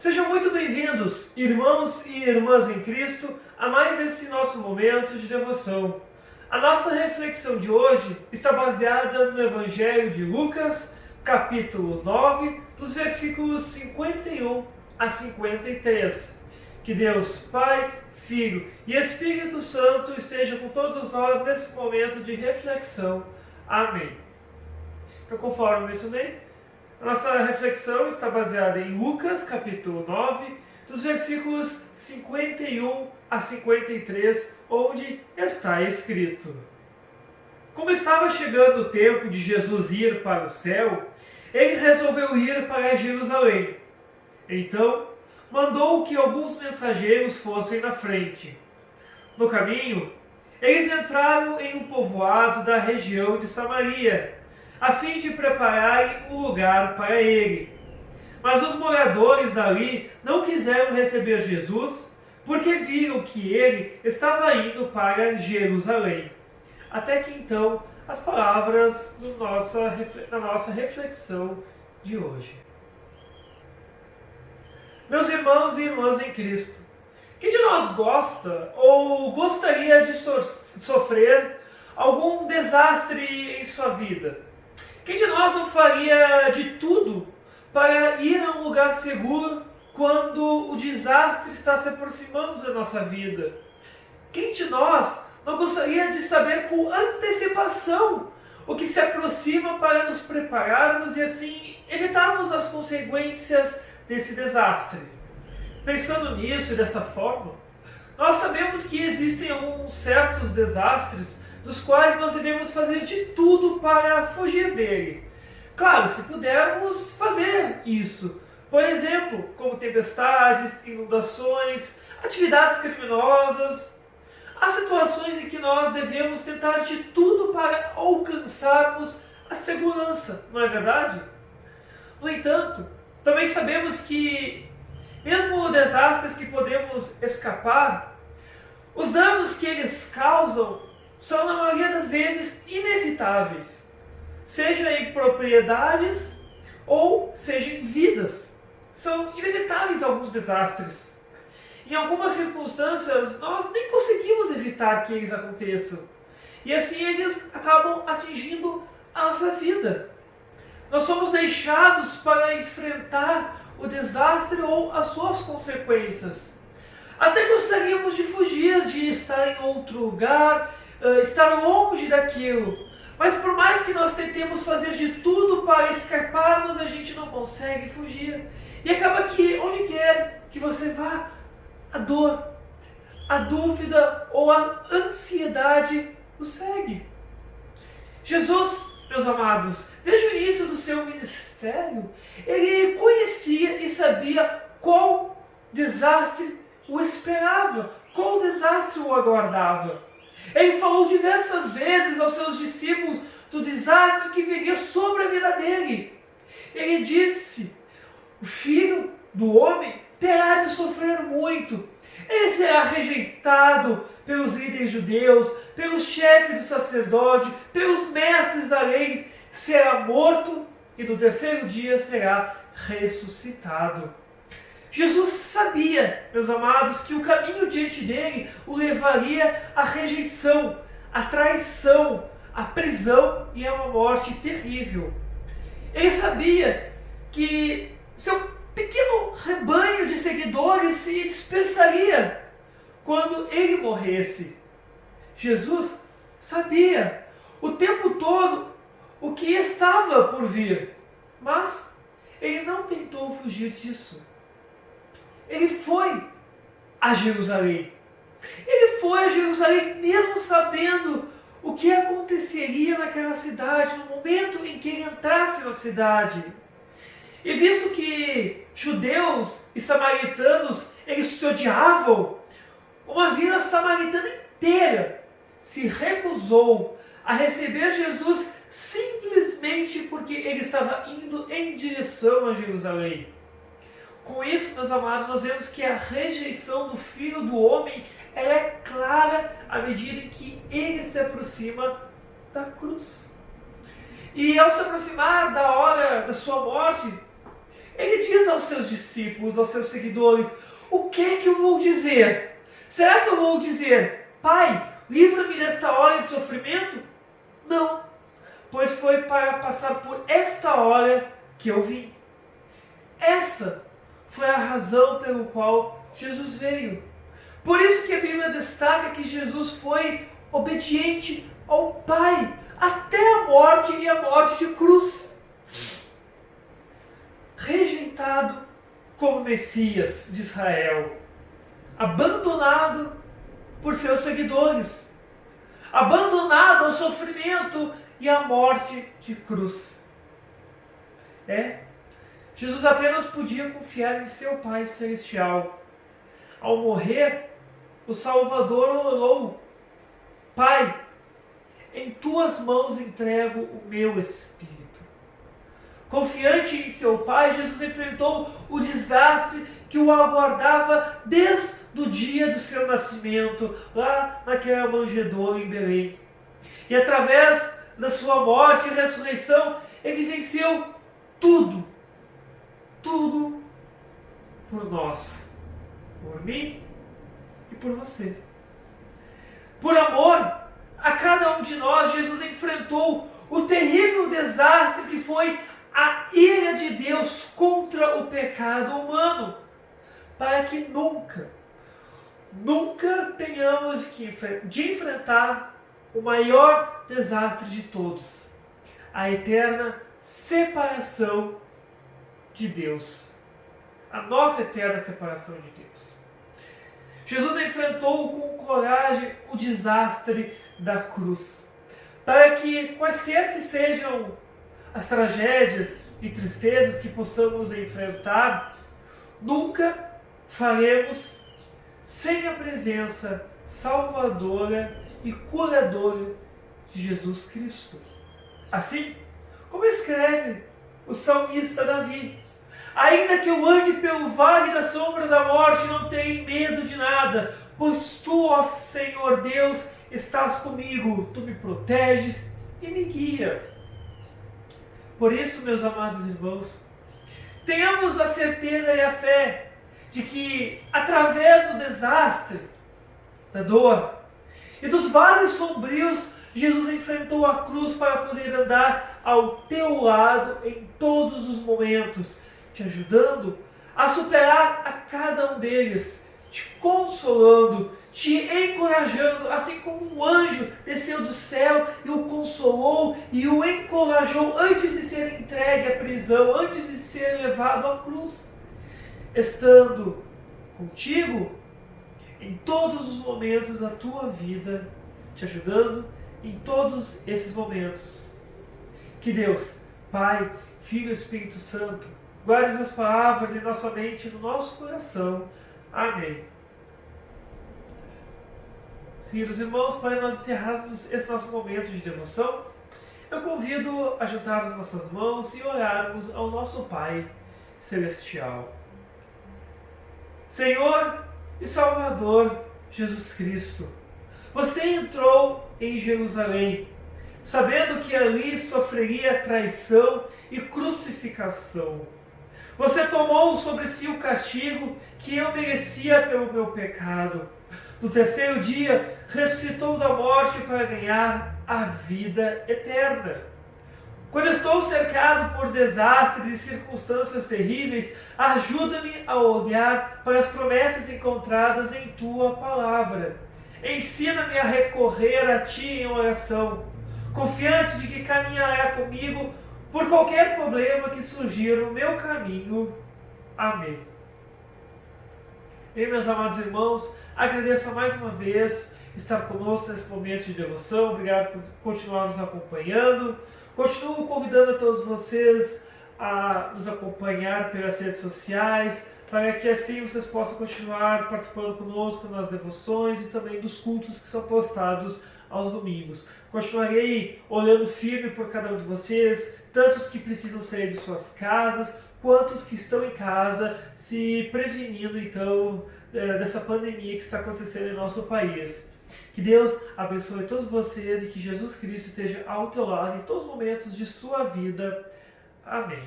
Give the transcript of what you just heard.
Sejam muito bem-vindos, irmãos e irmãs em Cristo, a mais esse nosso momento de devoção. A nossa reflexão de hoje está baseada no Evangelho de Lucas, capítulo 9, dos versículos 51 a 53. Que Deus, Pai, Filho e Espírito Santo estejam com todos nós nesse momento de reflexão. Amém. Então, conforme mencionei, a nossa reflexão está baseada em Lucas, capítulo 9, dos versículos 51 a 53, onde está escrito: Como estava chegando o tempo de Jesus ir para o céu, ele resolveu ir para Jerusalém. Então, mandou que alguns mensageiros fossem na frente. No caminho, eles entraram em um povoado da região de Samaria, a fim de prepararem um lugar para ele. Mas os moradores dali não quiseram receber Jesus, porque viram que ele estava indo para Jerusalém. Até que então, as palavras da nossa reflexão de hoje. Meus irmãos e irmãs em Cristo, quem de nós gosta ou gostaria de sofrer algum desastre em sua vida? Quem de nós não faria de tudo para ir a um lugar seguro quando o desastre está se aproximando da nossa vida? Quem de nós não gostaria de saber com antecipação o que se aproxima para nos prepararmos e assim evitarmos as consequências desse desastre? Pensando nisso e desta forma, nós sabemos que existem alguns certos desastres dos quais nós devemos fazer de tudo para fugir dele. Claro, se pudermos fazer isso. Por exemplo, como tempestades, inundações, atividades criminosas. Há situações em que nós devemos tentar de tudo para alcançarmos a segurança, não é verdade? No entanto, também sabemos que, mesmo desastres que podemos escapar, os danos que eles causam são, na maioria das vezes, inevitáveis. Seja em propriedades ou seja em vidas. São inevitáveis alguns desastres. Em algumas circunstâncias, nós nem conseguimos evitar que eles aconteçam. E assim eles acabam atingindo a nossa vida. Nós somos deixados para enfrentar o desastre ou as suas consequências. Até gostaríamos de fugir, de estar em outro lugar, estar longe daquilo. Mas por mais que nós tentemos fazer de tudo para escaparmos, a gente não consegue fugir. E acaba que, onde quer que você vá, a dor, a dúvida ou a ansiedade o segue. Jesus, meus amados, desde o início do seu ministério, ele conhecia e sabia qual desastre o esperava, qual desastre o aguardava. Ele falou diversas vezes aos seus discípulos do desastre que viria sobre a vida dele. Ele disse: o Filho do Homem terá de sofrer muito. Ele será rejeitado pelos líderes judeus, pelos chefes do sacerdote, pelos mestres da lei, será morto e no terceiro dia será ressuscitado. Jesus sabia, meus amados, que o caminho diante dele o levaria à rejeição, à traição, à prisão e a uma morte terrível. Ele sabia que seu pequeno rebanho de seguidores se dispersaria quando ele morresse. Jesus sabia o tempo todo o que estava por vir, mas ele não tentou fugir disso. Ele foi a Jerusalém. Ele foi a Jerusalém mesmo sabendo o que aconteceria naquela cidade, no momento em que ele entrasse na cidade. E visto que judeus e samaritanos, eles se odiavam, uma vila samaritana inteira se recusou a receber Jesus simplesmente porque ele estava indo em direção a Jerusalém. Com isso, meus amados, nós vemos que a rejeição do Filho do Homem ela é clara à medida em que ele se aproxima da cruz. E ao se aproximar da hora da sua morte, Ele diz aos seus discípulos, aos seus seguidores: o que é que eu vou dizer? Será que eu vou dizer: Pai, livra-me desta hora de sofrimento? Não, pois foi para passar por esta hora que eu vim. Essa foi a razão pelo qual Jesus veio. Por isso que a Bíblia destaca que Jesus foi obediente ao Pai, até a morte e a morte de cruz. Rejeitado como Messias de Israel, abandonado por seus seguidores, abandonado ao sofrimento e à morte de cruz. Jesus apenas podia confiar em seu Pai Celestial. Ao morrer, o Salvador orou: Pai, em tuas mãos entrego o meu espírito. Confiante em seu Pai, Jesus enfrentou o desastre que o aguardava desde o dia do seu nascimento, lá naquela manjedoura em Belém. E através da sua morte e ressurreição, ele venceu tudo por nós, por mim e por você. Por amor a cada um de nós, Jesus enfrentou o terrível desastre que foi a ira de Deus contra o pecado humano, para que nunca tenhamos de enfrentar o maior desastre de todos, a eterna separação de Deus, a nossa eterna separação de Deus. Jesus enfrentou com coragem o desastre da cruz, para que quaisquer que sejam as tragédias e tristezas que possamos enfrentar, nunca faremos sem a presença salvadora e curadora de Jesus Cristo. Assim como escreve o salmista Davi: ainda que eu ande pelo vale da sombra da morte, não tenho medo de nada, pois tu, ó Senhor Deus, estás comigo, tu me proteges e me guia. Por isso, meus amados irmãos, tenhamos a certeza e a fé de que, através do desastre, da dor e dos vales sombrios, Jesus enfrentou a cruz para poder andar ao teu lado em todos os momentos, te ajudando a superar a cada um deles, te consolando, te encorajando, assim como um anjo desceu do céu e o consolou e o encorajou antes de ser entregue à prisão, antes de ser levado à cruz, estando contigo em todos os momentos da tua vida, te ajudando em todos esses momentos. Que Deus, Pai, Filho e Espírito Santo, guarde as palavras em nossa mente e no nosso coração. Amém. Queridos irmãos, para nós encerrarmos esse nosso momento de devoção, eu convido a juntarmos nossas mãos e orarmos ao nosso Pai Celestial. Senhor e Salvador Jesus Cristo, você entrou em Jerusalém, sabendo que ali sofreria traição e crucificação. Você tomou sobre si o castigo que eu merecia pelo meu pecado. No terceiro dia, ressuscitou da morte para ganhar a vida eterna. Quando estou cercado por desastres e circunstâncias terríveis, ajuda-me a olhar para as promessas encontradas em Tua Palavra. Ensina-me a recorrer a Ti em oração, confiante de que caminhará comigo por qualquer problema que surgir no meu caminho. Amém. E meus amados irmãos, agradeço mais uma vez estar conosco nesse momento de devoção. Obrigado por continuar nos acompanhando. Continuo convidando a todos vocês a nos acompanhar pelas redes sociais, para que assim vocês possam continuar participando conosco nas devoções e também dos cultos que são postados aos domingos. Continuarei olhando firme por cada um de vocês, tantos que precisam sair de suas casas, quantos que estão em casa, se prevenindo então dessa pandemia que está acontecendo em nosso país. Que Deus abençoe todos vocês e que Jesus Cristo esteja ao teu lado em todos os momentos de sua vida. Amém.